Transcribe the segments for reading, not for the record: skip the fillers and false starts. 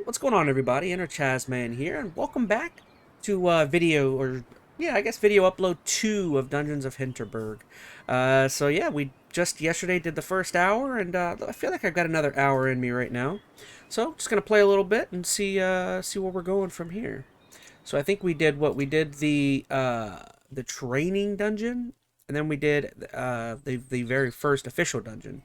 What's going on, everybody? EnteR ChazmaN here, and welcome back to video, or yeah, I guess video upload 2 of Dungeons of Hinterberg. So yeah, we just yesterday did the first hour, and I feel like I've got another hour in me right now. So just gonna play a little bit and see where we're going from here. So I think we did the training dungeon, and then we did the very first official dungeon.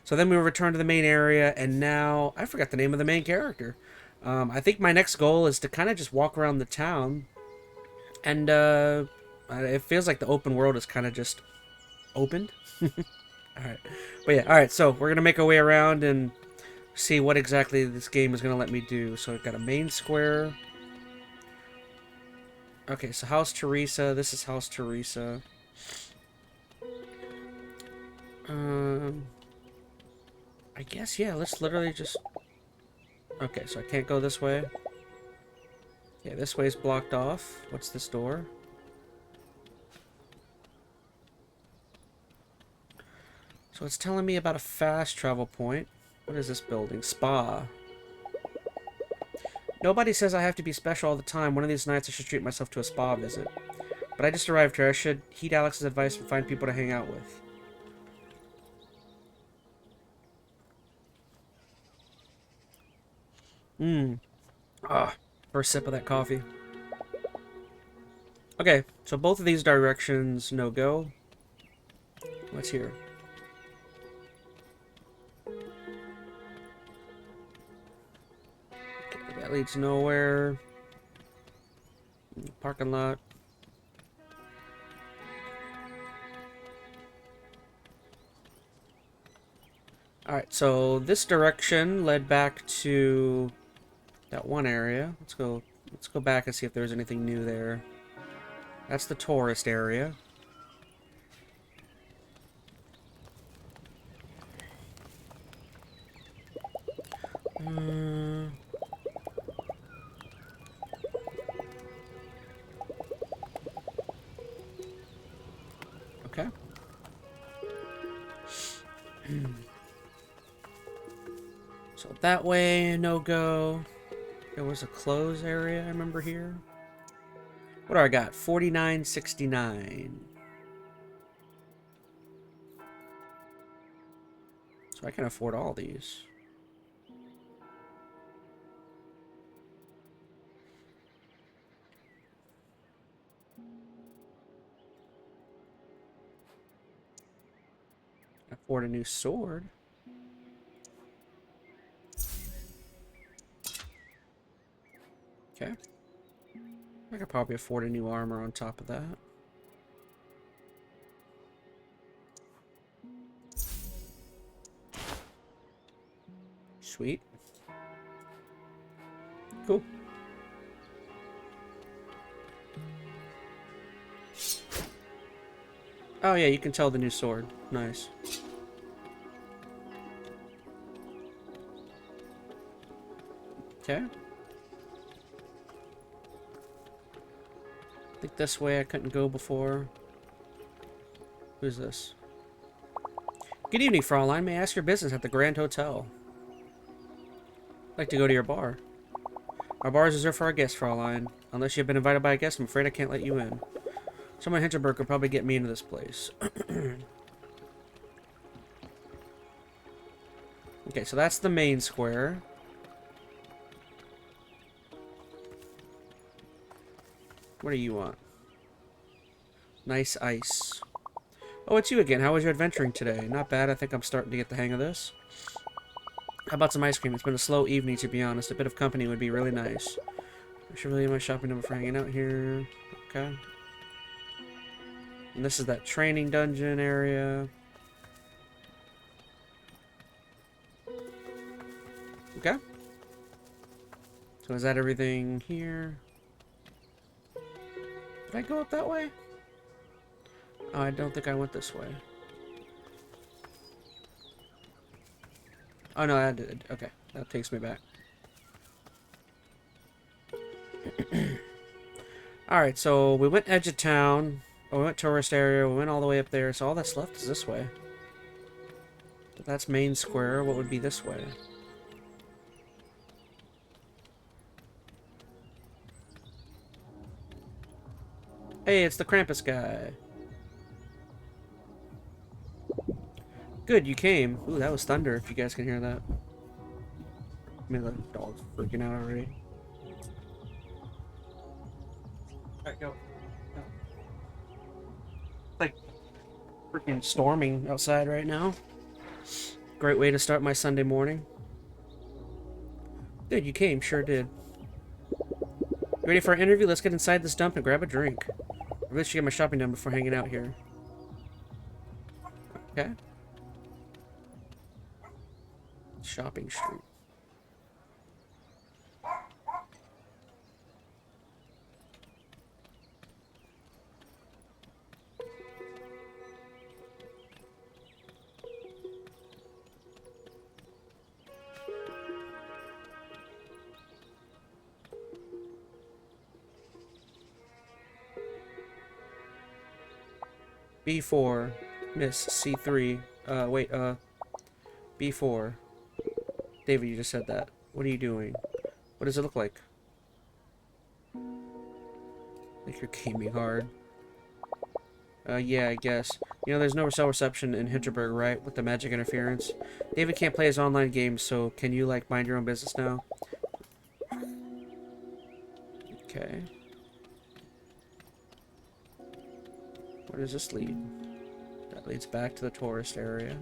So then we returned to the main area, and now I forgot the name of the main character. I think my next goal is to kind of just walk around the town, and it feels like the open world is kind of just opened. All right, but yeah, all right. So we're gonna make our way around and see what exactly this game is gonna let me do. So we've got a main square. Okay, so House Teresa. This is House Teresa. Um, I guess yeah. Let's literally just. Okay, so I can't go this way. Yeah, this way's blocked off. What's this door? So it's telling me about a fast travel point. What is this building? Spa. Nobody says I have to be special all the time. One of these nights I should treat myself to a spa visit. But I just arrived here. I should heed Alex's advice and find people to hang out with. Mmm. Ah, first sip of that coffee. Okay, so both of these directions, no go. What's here? Okay, that leads nowhere. Parking lot. Alright, so this direction led back to that one area. Let's go back and see if there's anything new there. That's the tourist area. Okay. So that way, no go. There was a close area, I remember here. What do I got? 49.69. So I can afford all these. Afford a new sword. Okay. I could probably afford a new armor on top of that. Sweet. Cool. Oh yeah, you can tell the new sword. Nice. Okay. I think this way I couldn't go before. Who's this? Good evening, Fraulein. May I ask your business at the Grand Hotel? I'd like to go to your bar. Our bar is reserved for our guests, Fraulein. Unless you've been invited by a guest, I'm afraid I can't let you in. Someone in Hinterberg could probably get me into this place. Okay, so that's the main square. What do you want? Nice ice. Oh, it's you again. How was your adventuring today? Not bad. I think I'm starting to get the hang of this. How about some ice cream? It's been a slow evening, to be honest. A bit of company would be really nice. I should really have my shopping number for hanging out here. Okay. And this is that training dungeon area. Okay. So is that everything here? Did I go up that way? Oh, I don't think I went this way. Oh, no, I did. Okay, that takes me back. Alright, so we went edge of town. Oh, we went tourist area. We went all the way up there. So all that's left is this way. That's main square. What would be this way? Hey, it's the Krampus guy. Good, you came. Ooh, that was thunder, if you guys can hear that. I mean, the dog's freaking out already. Alright, go. Like, freaking storming outside right now. Great way to start my Sunday morning. Good, you came. Sure did. You ready for our interview? Let's get inside this dump and grab a drink. I really should get my shopping done before hanging out here. Okay. Shopping street. B4, Miss C3. Wait, B4. David, you just said that. What are you doing? What does it look like? Like you're gaming hard. Yeah, I guess. You know, there's no cell reception in Hinterberg, right? With the magic interference. David can't play his online games, so can you, like, mind your own business now? Okay. Where does this lead? That leads back to the tourist area.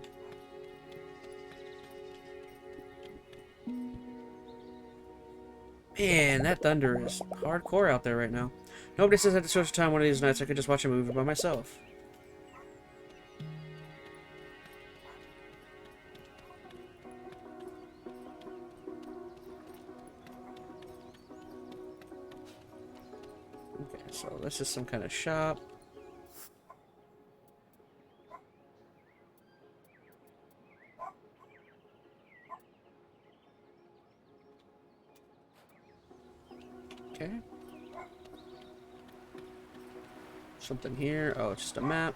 Man, that thunder is hardcore out there right now. Nobody says I had to social time one of these nights. I could just watch a movie by myself. Okay, so this is some kind of shop. Okay. Something here. Oh, it's just a map.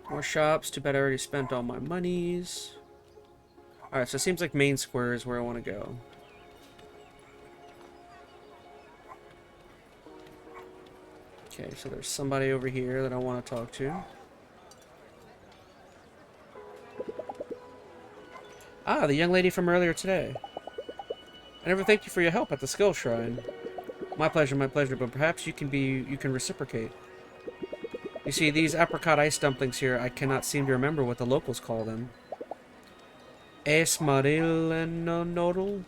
More shops. Too bad I already spent all my monies. Alright, so it seems like Main Square is where I want to go. Okay, so there's somebody over here that I want to talk to. Ah, the young lady from earlier today. I never thanked you for your help at the skill shrine. My pleasure, but perhaps you can reciprocate. You see, these apricot ice dumplings here, I cannot seem to remember what the locals call them. Esmarillenodal?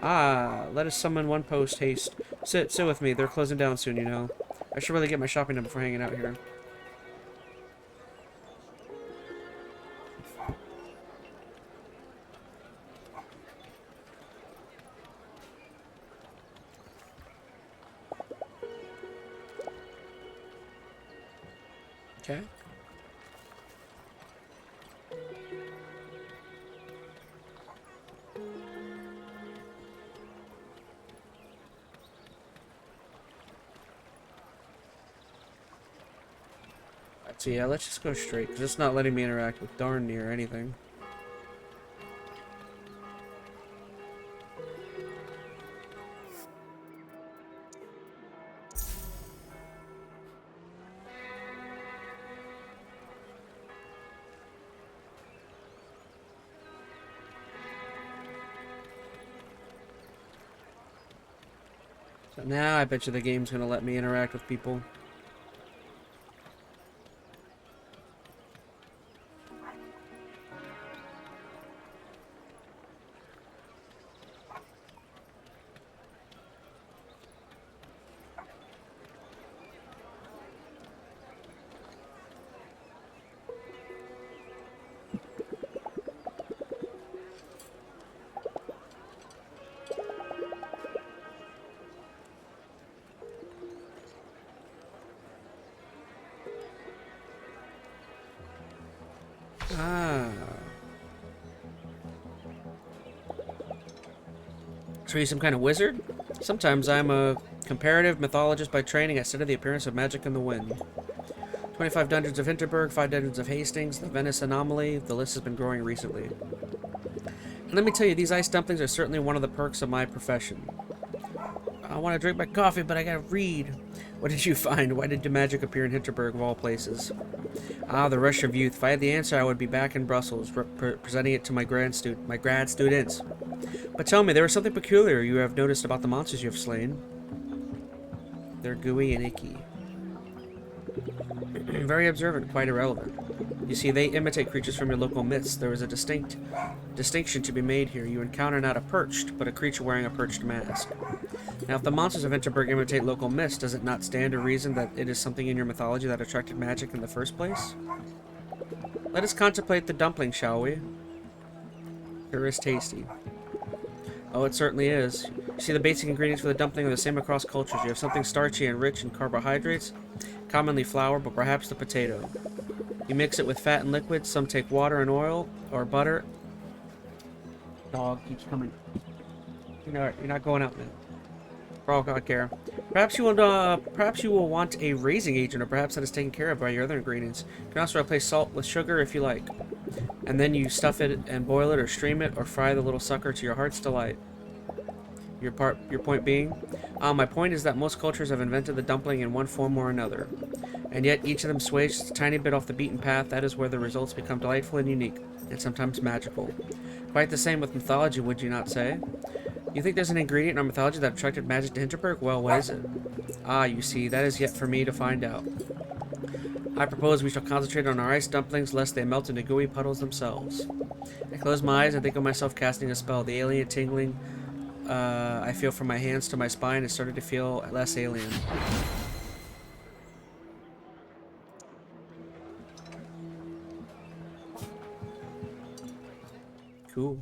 Ah, let us summon one post haste. Sit with me, they're closing down soon, you know. I should really get my shopping done before hanging out here. Okay. So yeah, let's just go straight, because it's not letting me interact with darn near anything. So now I bet you the game's going to let me interact with people. Ah. So he's some kind of wizard? Sometimes I'm a comparative mythologist by training. I study the appearance of magic in the wind. 25 dungeons of Hinterberg, 5 dungeons of Hastings, the Venice anomaly. The list has been growing recently. And let me tell you, these ice dumplings are certainly one of the perks of my profession. I want to drink my coffee, but I gotta read. What did you find? Why did the magic appear in Hinterberg of all places? Ah, the rush of youth. If I had the answer, I would be back in Brussels, presenting it to my grad students. But tell me, there was something peculiar you have noticed about the monsters you have slain. They're gooey and icky. Very observant, quite irrelevant. You see, they imitate creatures from your local myths. There is a distinction to be made here. You encounter not a perched, but a creature wearing a perched mask. Now, if the monsters of Enterberg imitate local myths, does it not stand to reason that it is something in your mythology that attracted magic in the first place? Let us contemplate the dumpling, shall we? Sure is tasty. Oh, it certainly is. You see, the basic ingredients for the dumpling are the same across cultures. You have something starchy and rich in carbohydrates, commonly flour, but perhaps the potato. You mix it with fat and liquids. Some take water and oil or butter. Dog keeps coming. You're not going out, man. For all God care. Perhaps you will want a raising agent, or perhaps that is taken care of by your other ingredients. You can also replace salt with sugar if you like. And then you stuff it and boil it or stream it or fry the little sucker to your heart's delight. Your point being? My point is that most cultures have invented the dumpling in one form or another. And yet each of them sways just a tiny bit off the beaten path. That is where the results become delightful and unique, and sometimes magical. Quite the same with mythology, would you not say? You think there's an ingredient in our mythology that attracted magic to Hinterberg? Well, what is it? Ah, you see, that is yet for me to find out. I propose we shall concentrate on our ice dumplings, lest they melt into gooey puddles themselves. I close my eyes and think of myself casting a spell. The alien tingling I feel from my hands to my spine has started to feel less alien. Cool.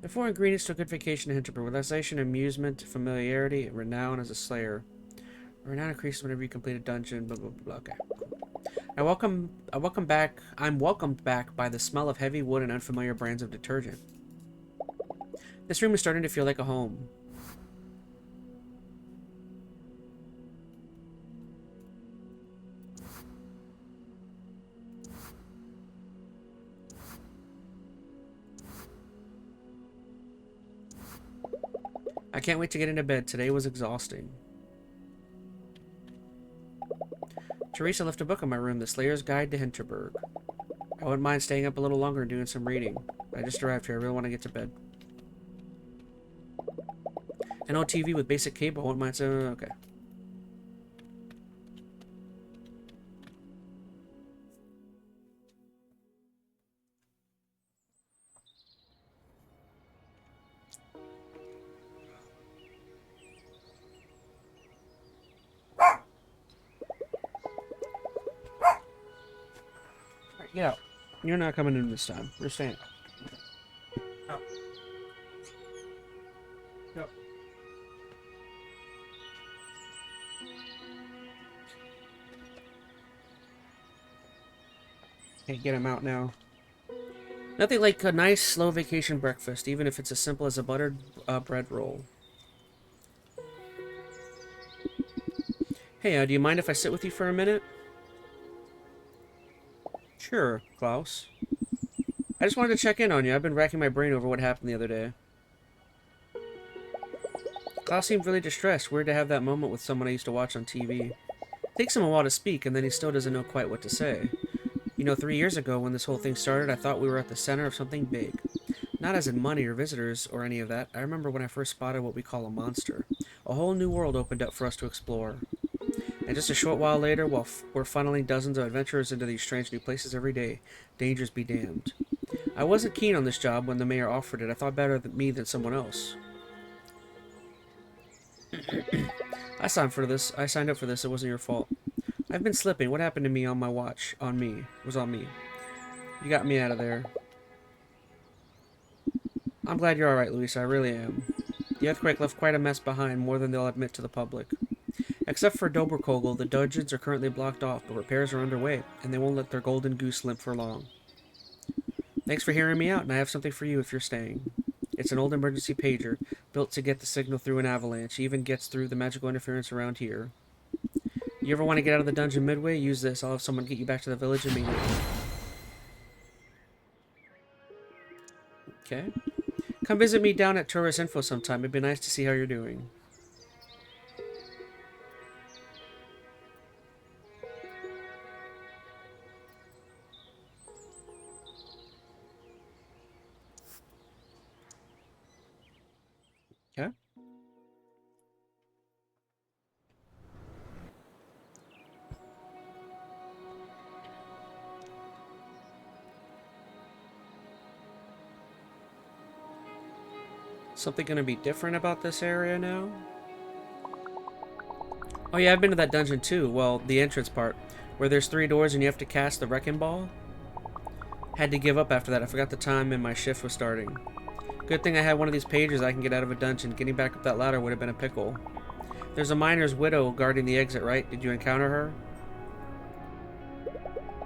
The four ingredients to a good vacation in Hinterberg: relaxation, amusement, familiarity, and renown as a slayer. Renown increases whenever you complete a dungeon. Blah blah blah. Okay. I'm welcomed back by the smell of heavy wood and unfamiliar brands of detergent. This room is starting to feel like a home. I can't wait to get into bed. Today was exhausting. Teresa left a book in my room, The Slayer's Guide to Hinterberg. I wouldn't mind staying up a little longer and doing some reading. I just arrived here. I really want to get to bed. An old TV with basic cable. I wouldn't mind saying, okay. Get out. You're not coming in this time. You're staying. No. No. Okay, get him out now. Nothing like a nice, slow vacation breakfast, even if it's as simple as a buttered bread roll. Hey, do you mind if I sit with you for a minute? Sure, Klaus. I just wanted to check in on you. I've been racking my brain over what happened the other day. Klaus seemed really distressed. Weird to have that moment with someone I used to watch on TV. It takes him a while to speak, and then he still doesn't know quite what to say. You know, 3 years ago, when this whole thing started, I thought we were at the center of something big. Not as in money or visitors or any of that. I remember when I first spotted what we call a monster. A whole new world opened up for us to explore. And just a short while later, while we're funneling dozens of adventurers into these strange new places every day, dangers be damned. I wasn't keen on this job when the mayor offered it. I thought better of me than someone else. I signed up for this. It wasn't your fault. I've been slipping. What happened to me on my watch? On me. It was on me. You got me out of there. I'm glad you're alright, Louisa. I really am. The earthquake left quite a mess behind, more than they'll admit to the public. Except for Doberkogel, the dungeons are currently blocked off, but repairs are underway, and they won't let their golden goose limp for long. Thanks for hearing me out, and I have something for you if you're staying. It's an old emergency pager, built to get the signal through an avalanche. It even gets through the magical interference around here. You ever want to get out of the dungeon midway? Use this. I'll have someone get you back to the village immediately. Okay. Come visit me down at Tourist Info sometime. It'd be nice to see how you're doing. Okay. Something gonna be different about this area now? Oh yeah, I've been to that dungeon too. Well, the entrance part, where there's 3 doors and you have to cast the wrecking ball. Had to give up after that. I forgot the time and my shift was starting. Good thing I had one of these pages I can get out of a dungeon. Getting back up that ladder would have been a pickle. There's a miner's widow guarding the exit, right? Did you encounter her?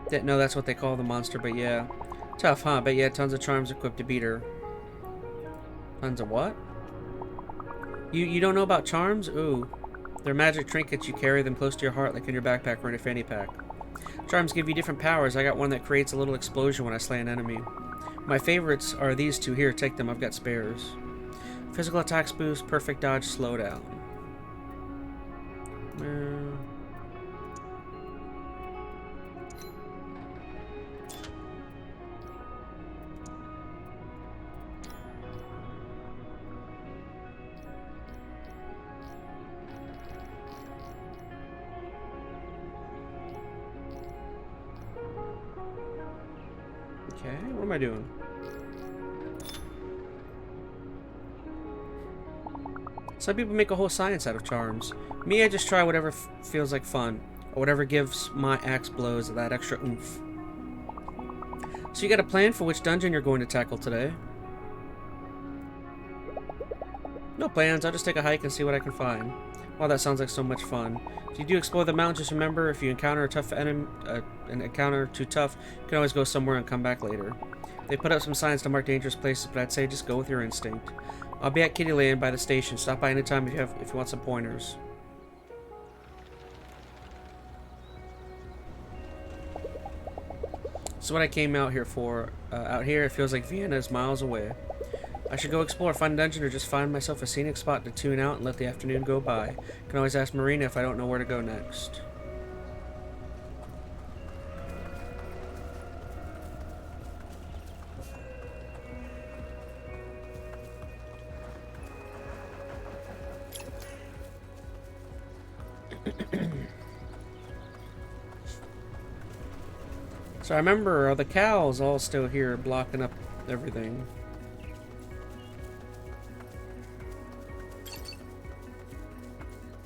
Didn't know that's what they call the monster, but yeah. Tough, huh? Bet you had tons of charms equipped to beat her. Tons of what? You don't know about charms? Ooh. They're magic trinkets. You carry them close to your heart like in your backpack or in a fanny pack. Charms give you different powers. I got one that creates a little explosion when I slay an enemy. My favorites are these 2 here. Take them. I've got spares. Physical attacks boost, perfect dodge, slowdown. Okay, what am I doing? Some people make a whole science out of charms. Me, I just try whatever feels like fun, or whatever gives my axe blows that extra oomph. So you got a plan for which dungeon you're going to tackle today? No plans, I'll just take a hike and see what I can find. Wow, that sounds like so much fun. If you do explore the mountain, just remember, if you encounter a tough enemy, an encounter too tough, you can always go somewhere and come back later. They put up some signs to mark dangerous places, but I'd say just go with your instinct. I'll be at Kittyland by the station. Stop by anytime if you want some pointers. This is what I came out here for. Out here, it feels like Vienna is miles away. I should go explore, find a dungeon, or just find myself a scenic spot to tune out and let the afternoon go by. I can always ask Marina if I don't know where to go next. So I remember, are the cows all still here blocking up everything?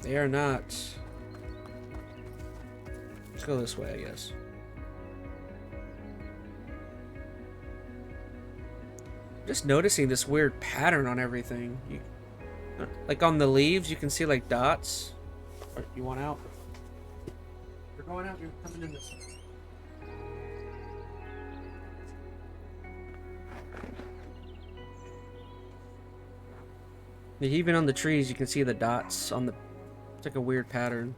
They are not. Let's go this way, I guess. Just noticing this weird pattern on everything. Like on the leaves, you can see like dots. You want out? You're going out, you're coming in this way. Even on the trees, you can see the dots on the... It's like a weird pattern.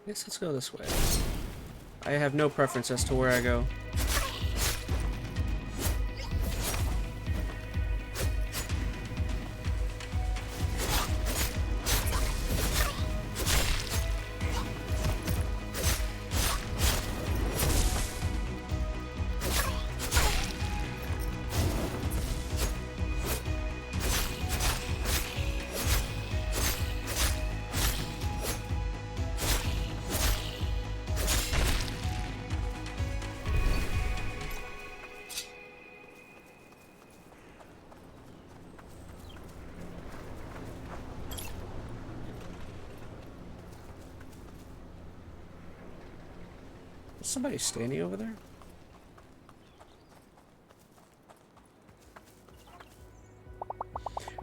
Yes, let's go this way. I have no preference as to where I go. Is somebody standing over there?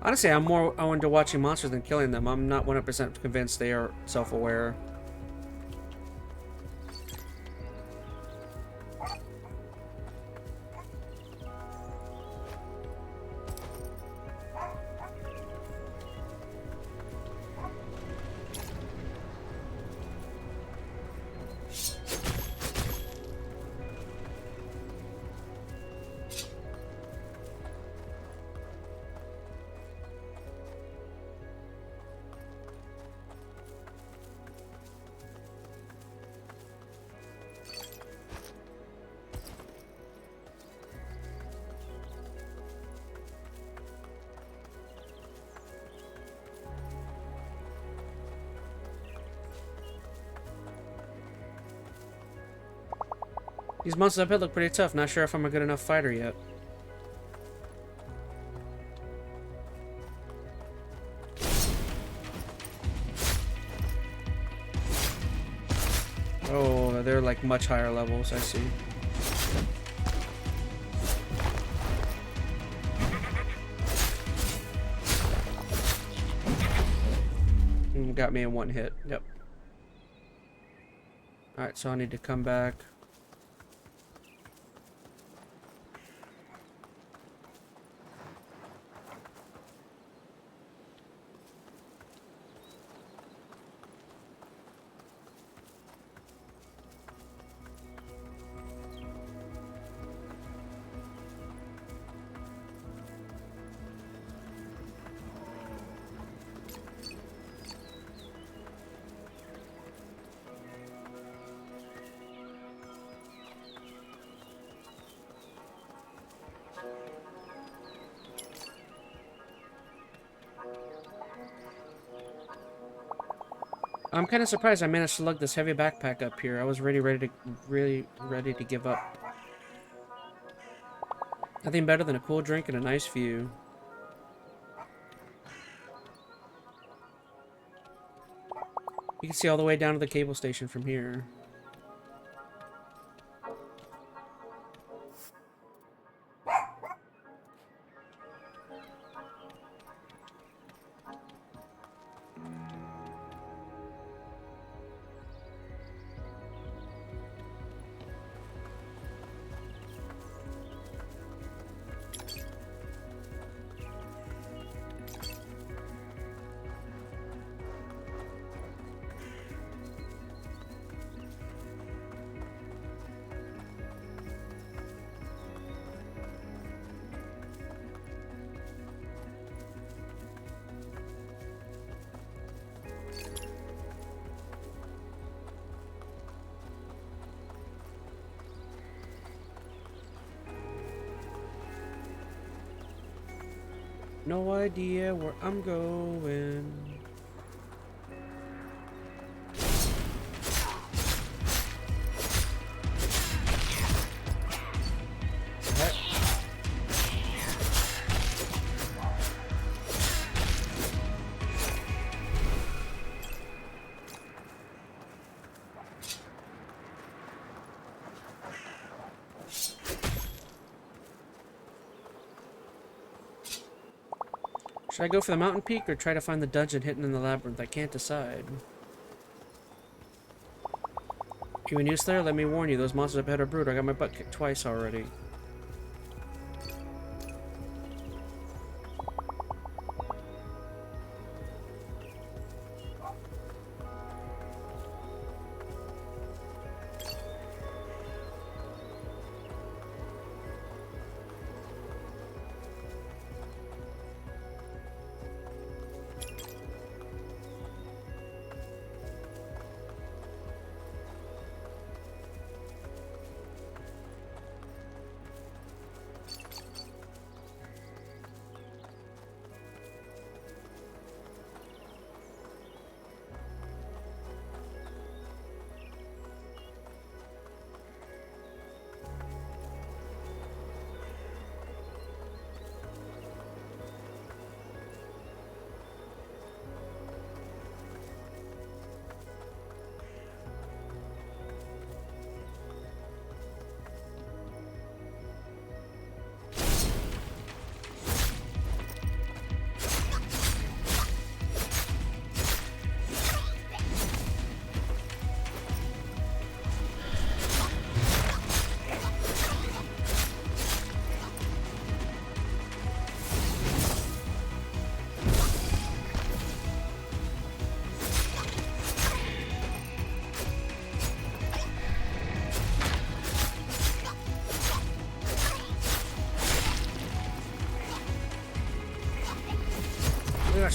Honestly, I'm more into watching monsters than killing them. I'm not 100% convinced they are self-aware. These monsters up here look pretty tough. Not sure if I'm a good enough fighter yet. Oh, they're like much higher levels, I see. Got me in one hit. Yep. Alright, so I need to come back. I'm kind of surprised I managed to lug this heavy backpack up here. I was really ready to give up. Nothing better than a cool drink and a nice view. You can see all the way down to the cable station from here. No idea where I'm going. Should I go for the mountain peak or try to find the dungeon hidden in the labyrinth? I can't decide. You and you, Slayer, let me warn you, those monsters up ahead are brutal. I got my butt kicked twice already.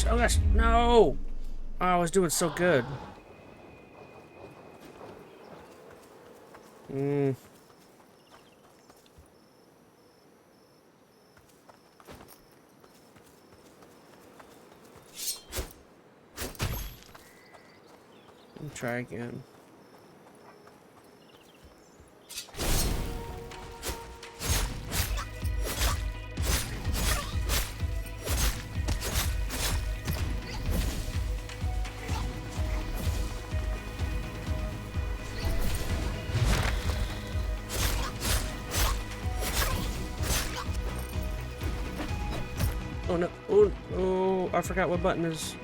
Oh gosh, no! Oh, I was doing so good. Try again. Oh no. Oh, oh, I forgot what button is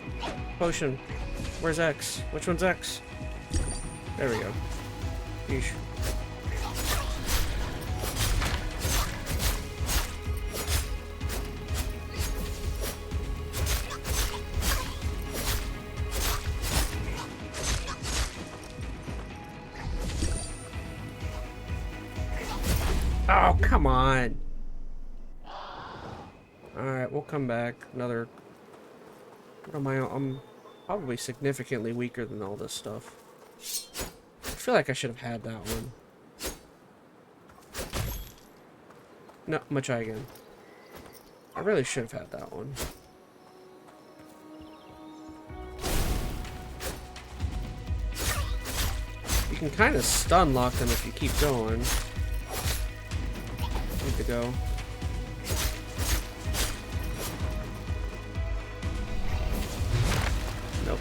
potion. Where's X? Which one's X? There we go. Yeesh. Oh, come on. Alright, we'll come back. Another... What am I... I'm probably significantly weaker than all this stuff. I feel like I should have had that one. No, I'm gonna try again. I really should have had that one. You can kind of stun lock them if you keep going. Need to go. Nope.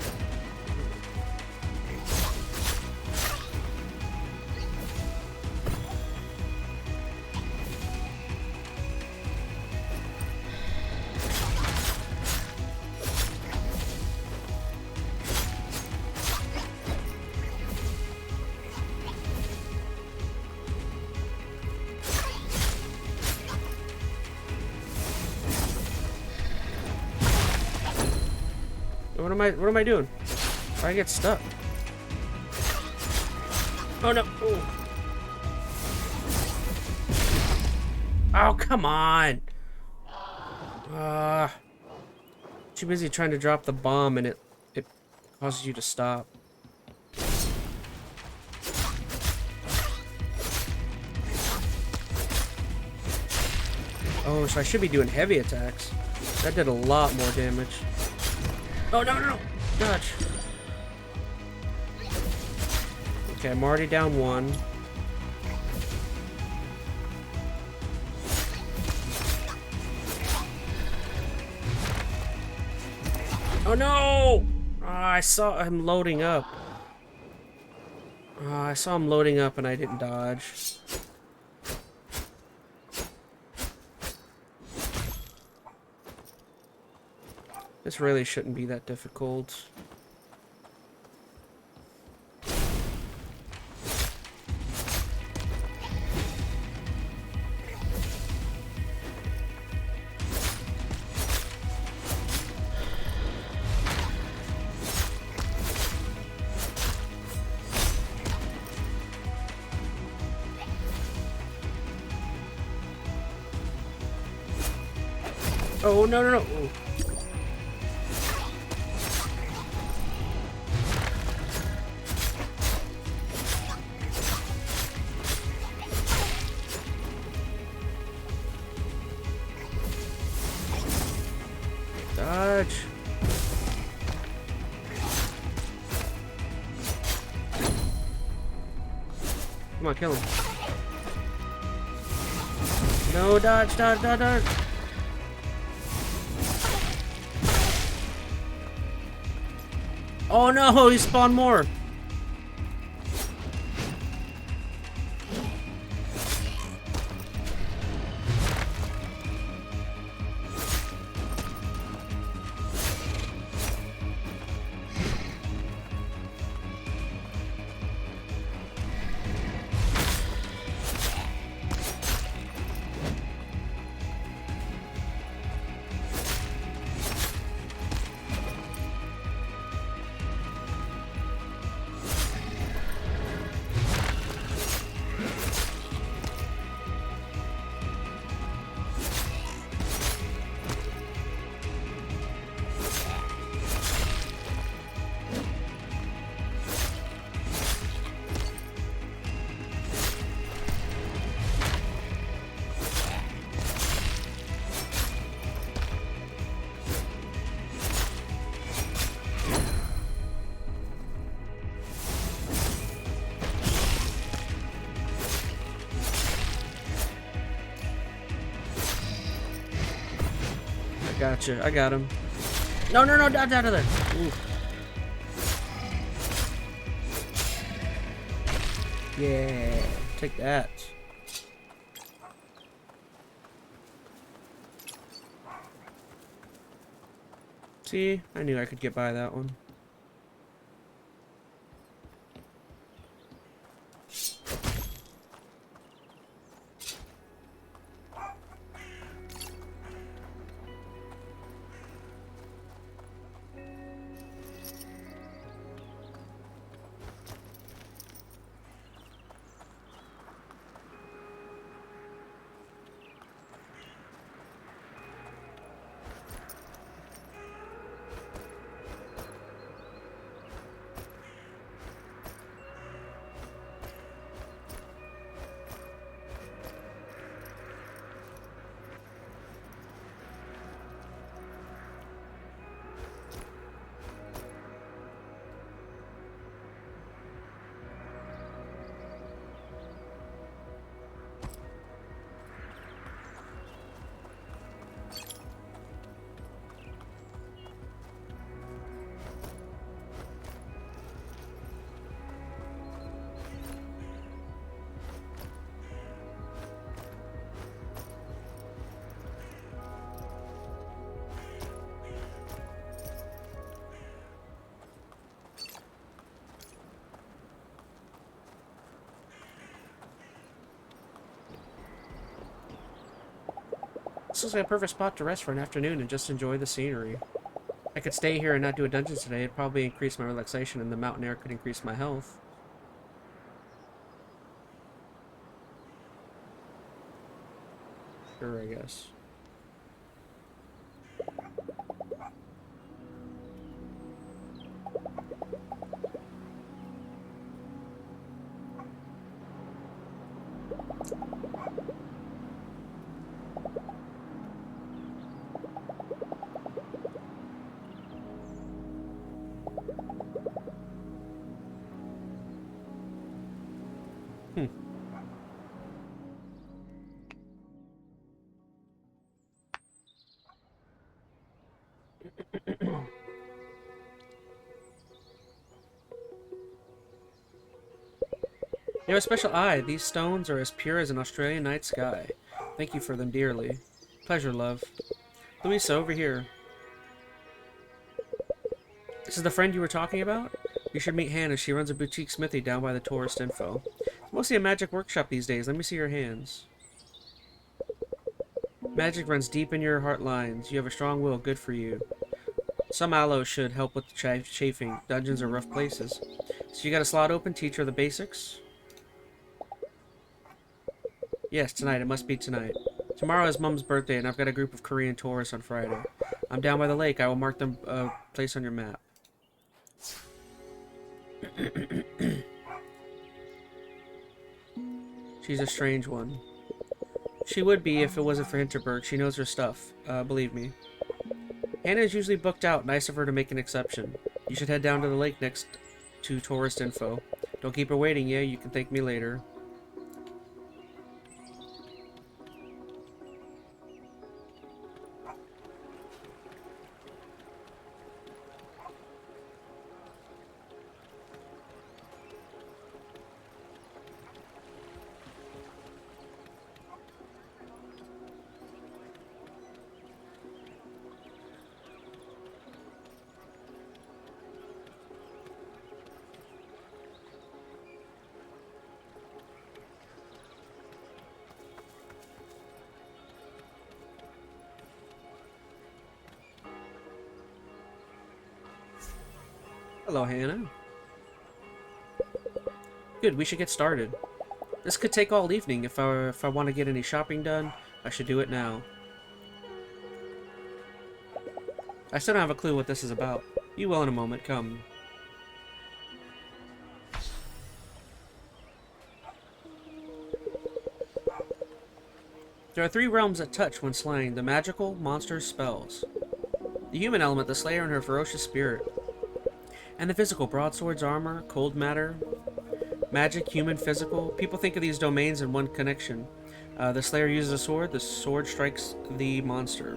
What am I doing? I get stuck. Oh no. Ooh. Oh, come on. Too busy trying to drop the bomb and it causes you to stop. Oh, so I should be doing heavy attacks. That did a lot more damage. Oh, no, no, no. Dodge. Okay, I'm already down one. Oh, no! Oh, I saw him loading up. Oh, I saw him loading up and I didn't dodge. This really shouldn't be that difficult. Oh, no, no, no. Ooh. Dodge. Come on, kill him. No, dodge, dodge, dodge, dodge. Oh no, he spawned more. Gotcha, I got him. No, no, no, dodge out of there. Ooh. Yeah, take that. See, I knew I could get by that one. This looks like a perfect spot to rest for an afternoon and just enjoy the scenery. I could stay here and not do a dungeon today. It'd probably increase my relaxation, and the mountain air could increase my health. Sure, I guess. You have a special eye. These stones are as pure as an Australian night sky. Thank you for them dearly. Pleasure, love. Louisa, over here. This is the friend you were talking about? You should meet Hannah. She runs a boutique smithy down by the tourist info. It's mostly a magic workshop these days. Let me see your hands. Magic runs deep in your heart lines. You have a strong will. Good for you. Some aloe should help with the chafing. Dungeons are rough places. So you got a slot open? Teach her the basics? Yes, tonight. It must be tonight. Tomorrow is Mum's birthday, and I've got a group of Korean tourists on Friday. I'm down by the lake. I will mark them place on your map. She's a strange one. She would be if it wasn't for Hinterberg. She knows her stuff. Believe me. Hannah is usually booked out. Nice of her to make an exception. You should head down to the lake next to tourist info. Don't keep her waiting, yeah? You can thank me later. Hello, Hannah. Good, we should get started. This could take all evening. If I want to get any shopping done, I should do it now. I still don't have a clue what this is about. You will in a moment. Come. There are 3 realms that touch when slaying: the magical, monsters, spells. The human element, the slayer and her ferocious spirit. And the physical, broadswords, armor, cold matter, magic, human, physical. People think of these domains in one connection. The slayer uses a sword, the sword strikes the monster.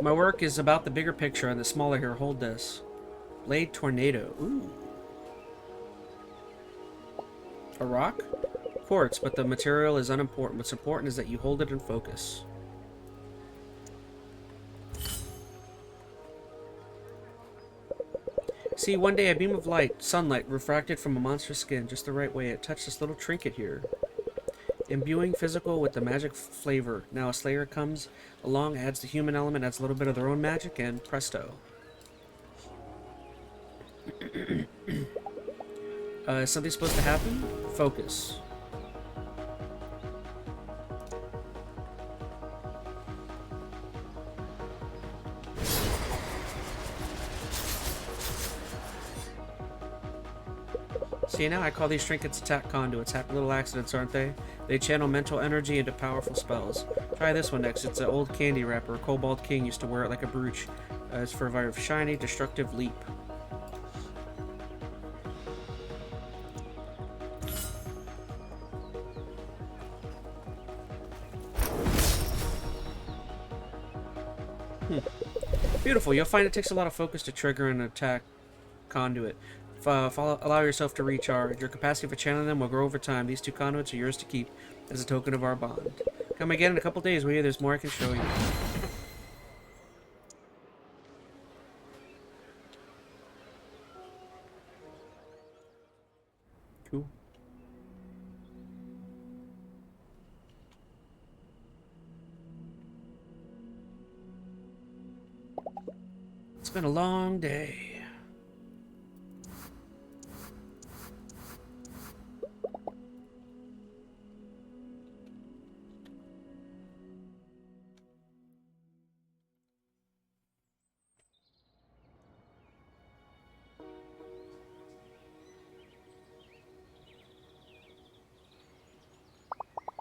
My work is about the bigger picture, and the smaller here. Hold this. Blade Tornado. Ooh. A rock? Quartz, but the material is unimportant. What's important is that you hold it in focus. See, one day a beam of light, sunlight, refracted from a monster's skin just the right way. It touched this little trinket here. Imbuing physical with the magic flavor. Now a slayer comes along, adds the human element, adds a little bit of their own magic, and presto. Is something supposed to happen? Focus. See, now I call these trinkets attack conduits. Happy little accidents, aren't they? They channel mental energy into powerful spells. Try this one next. It's an old candy wrapper. Kobold King used to wear it like a brooch. It's for a very shiny, destructive leap. Beautiful. You'll find it takes a lot of focus to trigger an attack conduit. Allow yourself to recharge. Your capacity for channeling them will grow over time. These two conduits are yours to keep as a token of our bond. Come again in a couple days, will you? There's more I can show you. Cool. It's been a long day.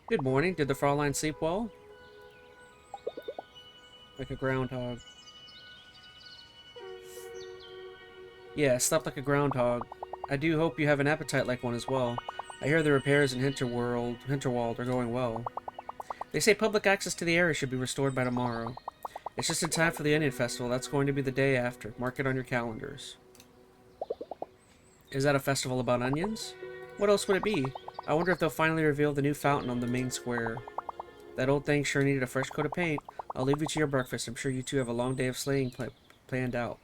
Good morning. Did the Fraulein sleep well? Like a groundhog. Yeah, slept like a groundhog. I do hope you have an appetite like one as well. I hear the repairs in Hinterwald are going well. They say public access to the area should be restored by tomorrow. It's just in time for the Onion Festival. That's going to be the day after. Mark it on your calendars. Is that a festival about onions? What else would it be? I wonder if they'll finally reveal the new fountain on the main square. That old thing sure needed a fresh coat of paint. I'll leave you to your breakfast. I'm sure you two have a long day of slaying planned out.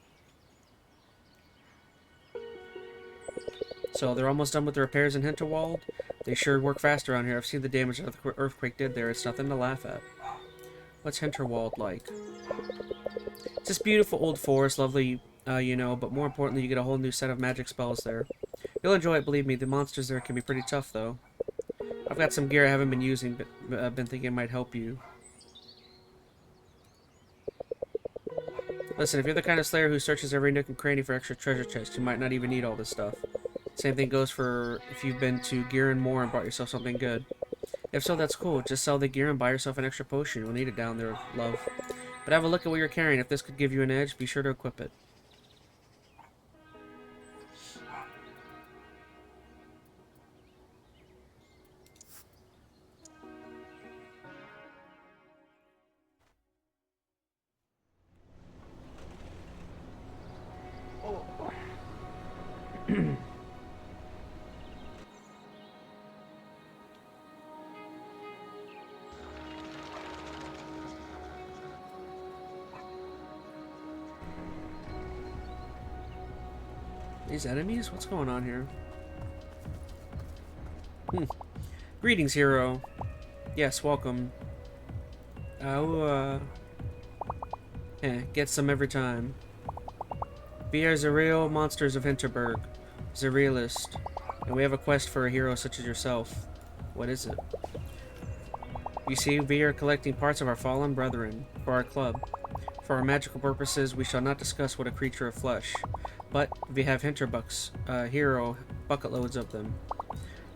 So they're almost done with the repairs in Hinterwald. They sure work fast around here. I've seen the damage that the earthquake did there. It's nothing to laugh at. What's Hinterwald like? It's this beautiful old forest, lovely, you know, but more importantly, you get a whole new set of magic spells there. You'll enjoy it, believe me. The monsters there can be pretty tough, though. I've got some gear I haven't been using, but I've been thinking it might help you. Listen, if you're the kind of slayer who searches every nook and cranny for extra treasure chests, you might not even need all this stuff. Same thing goes for if you've been to Gear and More and bought yourself something good. If so, that's cool. Just sell the gear and buy yourself an extra potion. You'll need it down there, love. But have a look at what you're carrying. If this could give you an edge, be sure to equip it. These enemies? What's going on here? Greetings, hero. Yes, welcome. Get some every time. We are the real monsters of Hinterberg. The realist. And we have a quest for a hero such as yourself. What is it? You see, we are collecting parts of our fallen brethren for our club. For our magical purposes, we shall not discuss what a creature of flesh. But we have Hinterbucks, hero, bucket loads of them.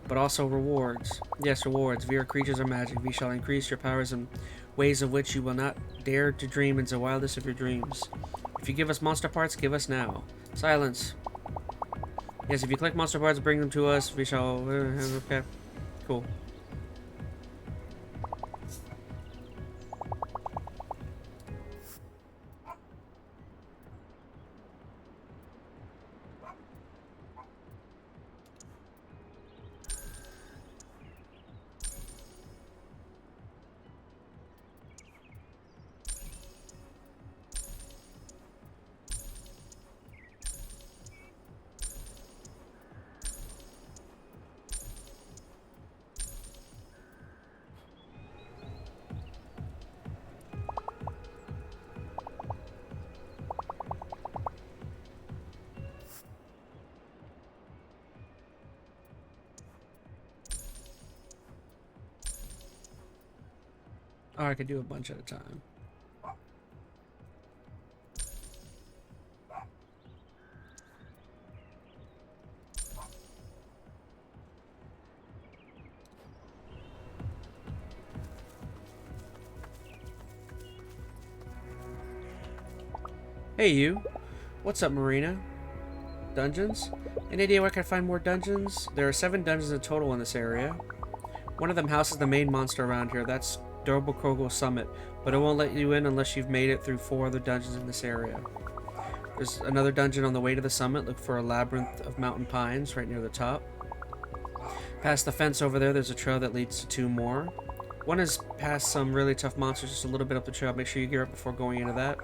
But also rewards. Yes, rewards. We are creatures of magic. We shall increase your powers in ways of which you will not dare to dream in the wildest of your dreams. If you give us monster parts, give us now. Silence. Yes, if you collect monster parts, bring them to us. We shall... okay. Cool. Oh, I could do a bunch at a time. Hey you. What's up, Marina? Dungeons? Any idea where I can find more dungeons? There are 7 dungeons in total in this area. One of them houses the main monster around here. That's Dobokogel Summit, but it won't let you in unless you've made it through 4 other dungeons in this area. There's another dungeon on the way to the summit. Look for a labyrinth of mountain pines right near the top. Past the fence over there, there's a trail that leads to 2 more. One is past some really tough monsters just a little bit up the trail. Make sure you gear up before going into that.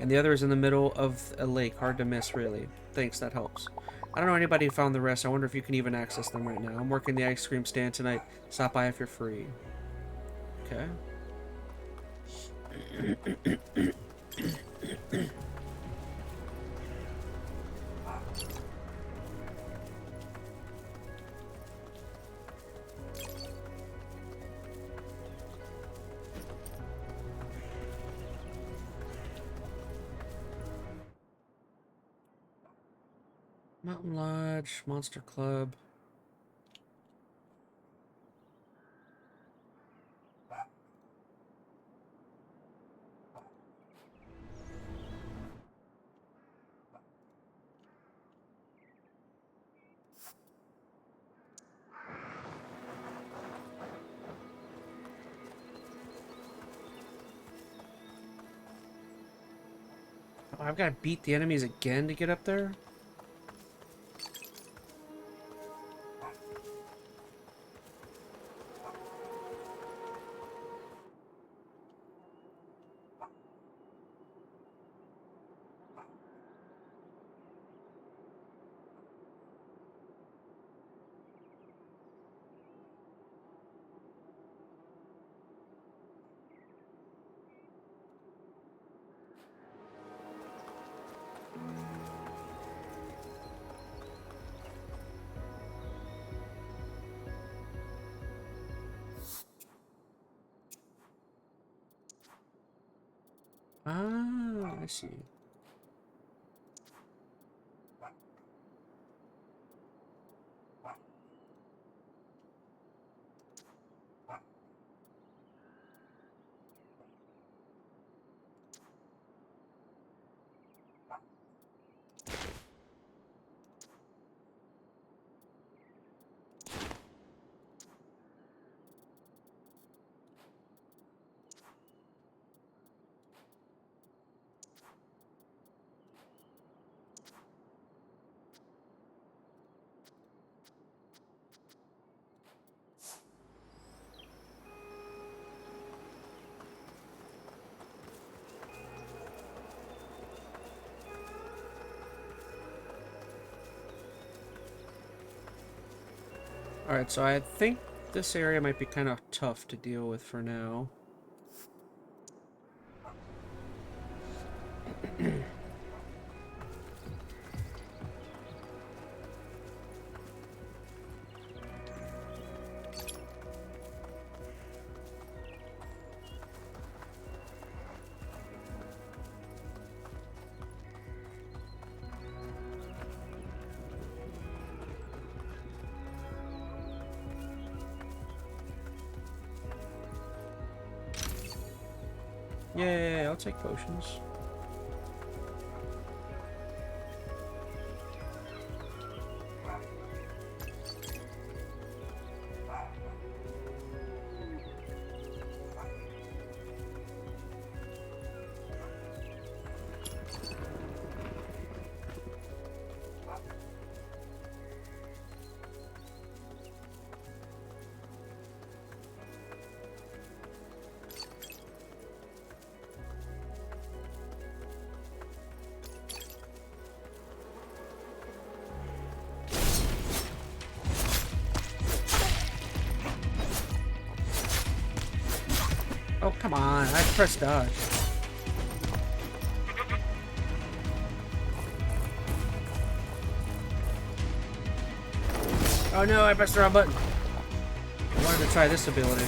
And the other is in the middle of a lake. Hard to miss, really. Thanks, that helps. I don't know anybody who found the rest. I wonder if you can even access them right now. I'm working the ice cream stand tonight. Stop by if you're free. Okay. Mountain Lodge, Monster Club. Oh, I've got to beat the enemies again to get up there? Ah, I see. Alright, so I think this area might be kind of tough to deal with for now. Yay, I'll take potions. Oh, come on. I pressed dodge. Oh no, I pressed the wrong button. I wanted to try this ability.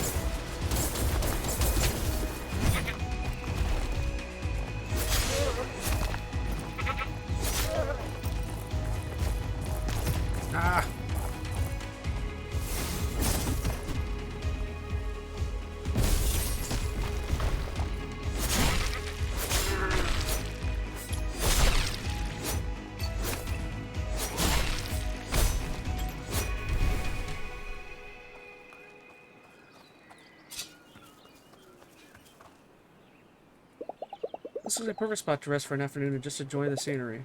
This is a perfect spot to rest for an afternoon and just enjoy the scenery.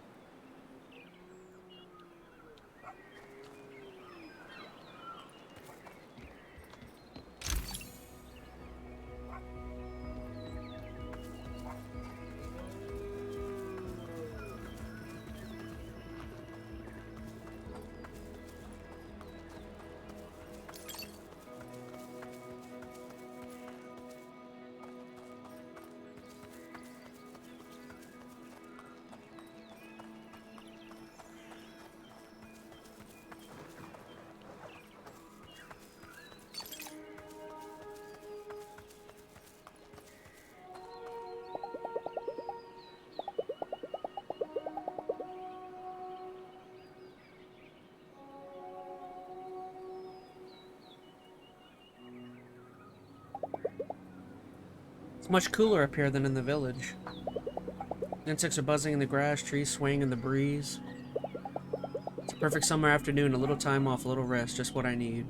It's much cooler up here than in the village. Insects are buzzing in the grass, trees swaying in the breeze. It's a perfect summer afternoon, a little time off, a little rest, just what I need.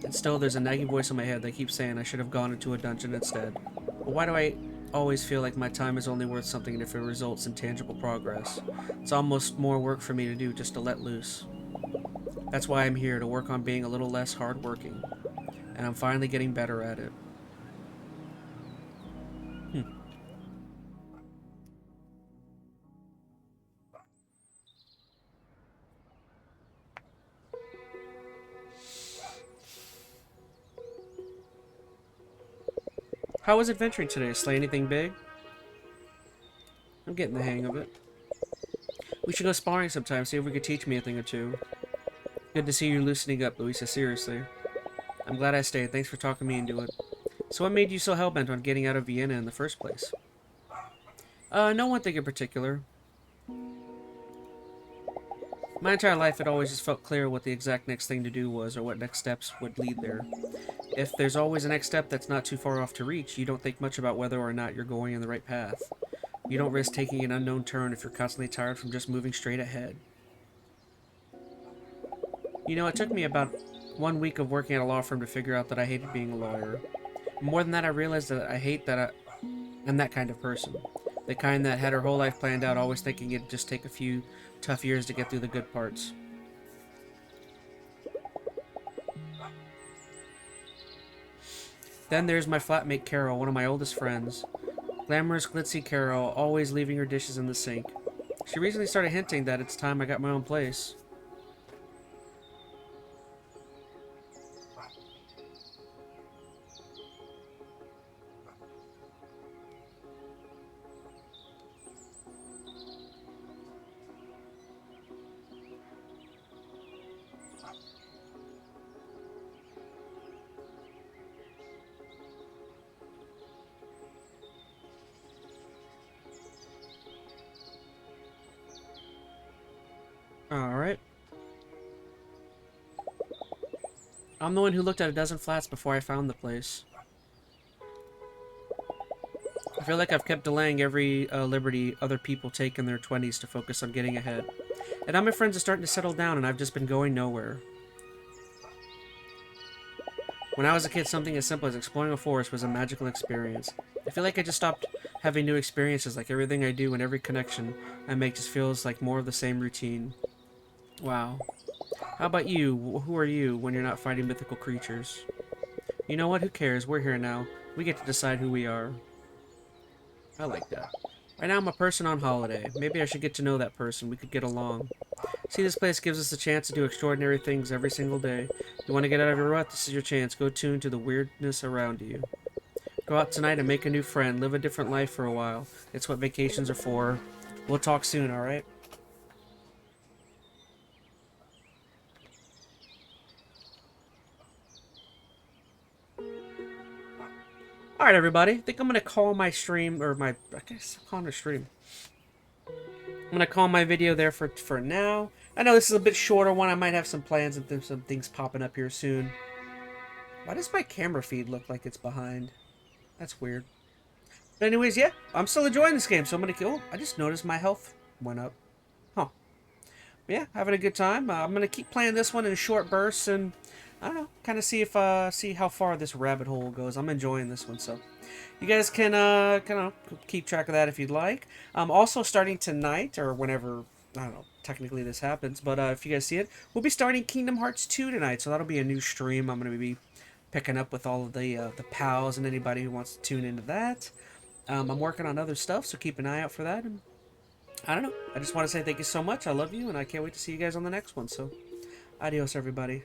And still, there's a nagging voice in my head that keeps saying I should have gone into a dungeon instead. But why do I always feel like my time is only worth something if it results in tangible progress? It's almost more work for me to do just to let loose. That's why I'm here, to work on being a little less hardworking. And I'm finally getting better at it. How was adventuring today? Slay anything big? I'm getting the hang of it. We should go sparring sometime, see if we could teach me a thing or two. Good to see you loosening up, Louisa, seriously. I'm glad I stayed. Thanks for talking me into it. So what made you so hellbent on getting out of Vienna in the first place? No one thing in particular. My entire life it always just felt clear what the exact next thing to do was, or what next steps would lead there. If there's always a next step that's not too far off to reach, you don't think much about whether or not you're going in the right path. You don't risk taking an unknown turn if you're constantly tired from just moving straight ahead. You know, it took me about 1 week of working at a law firm to figure out that I hated being a lawyer. More than that, I realized that I hate that I'm that kind of person. The kind that had her whole life planned out, always thinking it'd just take a few tough years to get through the good parts. Then there's my flatmate Carol, one of my oldest friends. Glamorous, glitzy Carol, always leaving her dishes in the sink. She recently started hinting that it's time I got my own place. Alright. I'm the one who looked at a dozen flats before I found the place. I feel like I've kept delaying every liberty other people take in their 20s to focus on getting ahead. And now my friends are starting to settle down and I've just been going nowhere. When I was a kid, something as simple as exploring a forest was a magical experience. I feel like I just stopped having new experiences, like everything I do and every connection I make just feels like more of the same routine. Wow. How about you? Who are you when you're not fighting mythical creatures? You know what? Who cares? We're here now. We get to decide who we are. I like that. Right now I'm a person on holiday. Maybe I should get to know that person. We could get along. See, this place gives us a chance to do extraordinary things every single day. You want to get out of your rut? This is your chance. Go tune to the weirdness around you. Go out tonight and make a new friend. Live a different life for a while. It's what vacations are for. We'll talk soon, alright? Alright, everybody. I think I'm going to call my stream, or I guess I'm calling it a stream. I'm going to call my video there for now. I know this is a bit shorter one. I might have some plans and some things popping up here soon. Why does my camera feed look like it's behind? That's weird. But anyways, yeah, I'm still enjoying this game, so I'm going to... Oh, I just noticed my health went up. Huh. But yeah, having a good time. I'm going to keep playing this one in short bursts, and I don't know, kind of see if see how far this rabbit hole goes. I'm enjoying this one, so you guys can kind of keep track of that if you'd like. Also starting tonight or whenever, I don't know, technically this happens, but if you guys see it, we'll be starting Kingdom Hearts 2 tonight, so that'll be a new stream. I'm gonna be picking up with all of the pals and anybody who wants to tune into that. I'm working on other stuff, so keep an eye out for that. And I don't know. I just want to say thank you so much. I love you, and I can't wait to see you guys on the next one. So, adios, everybody.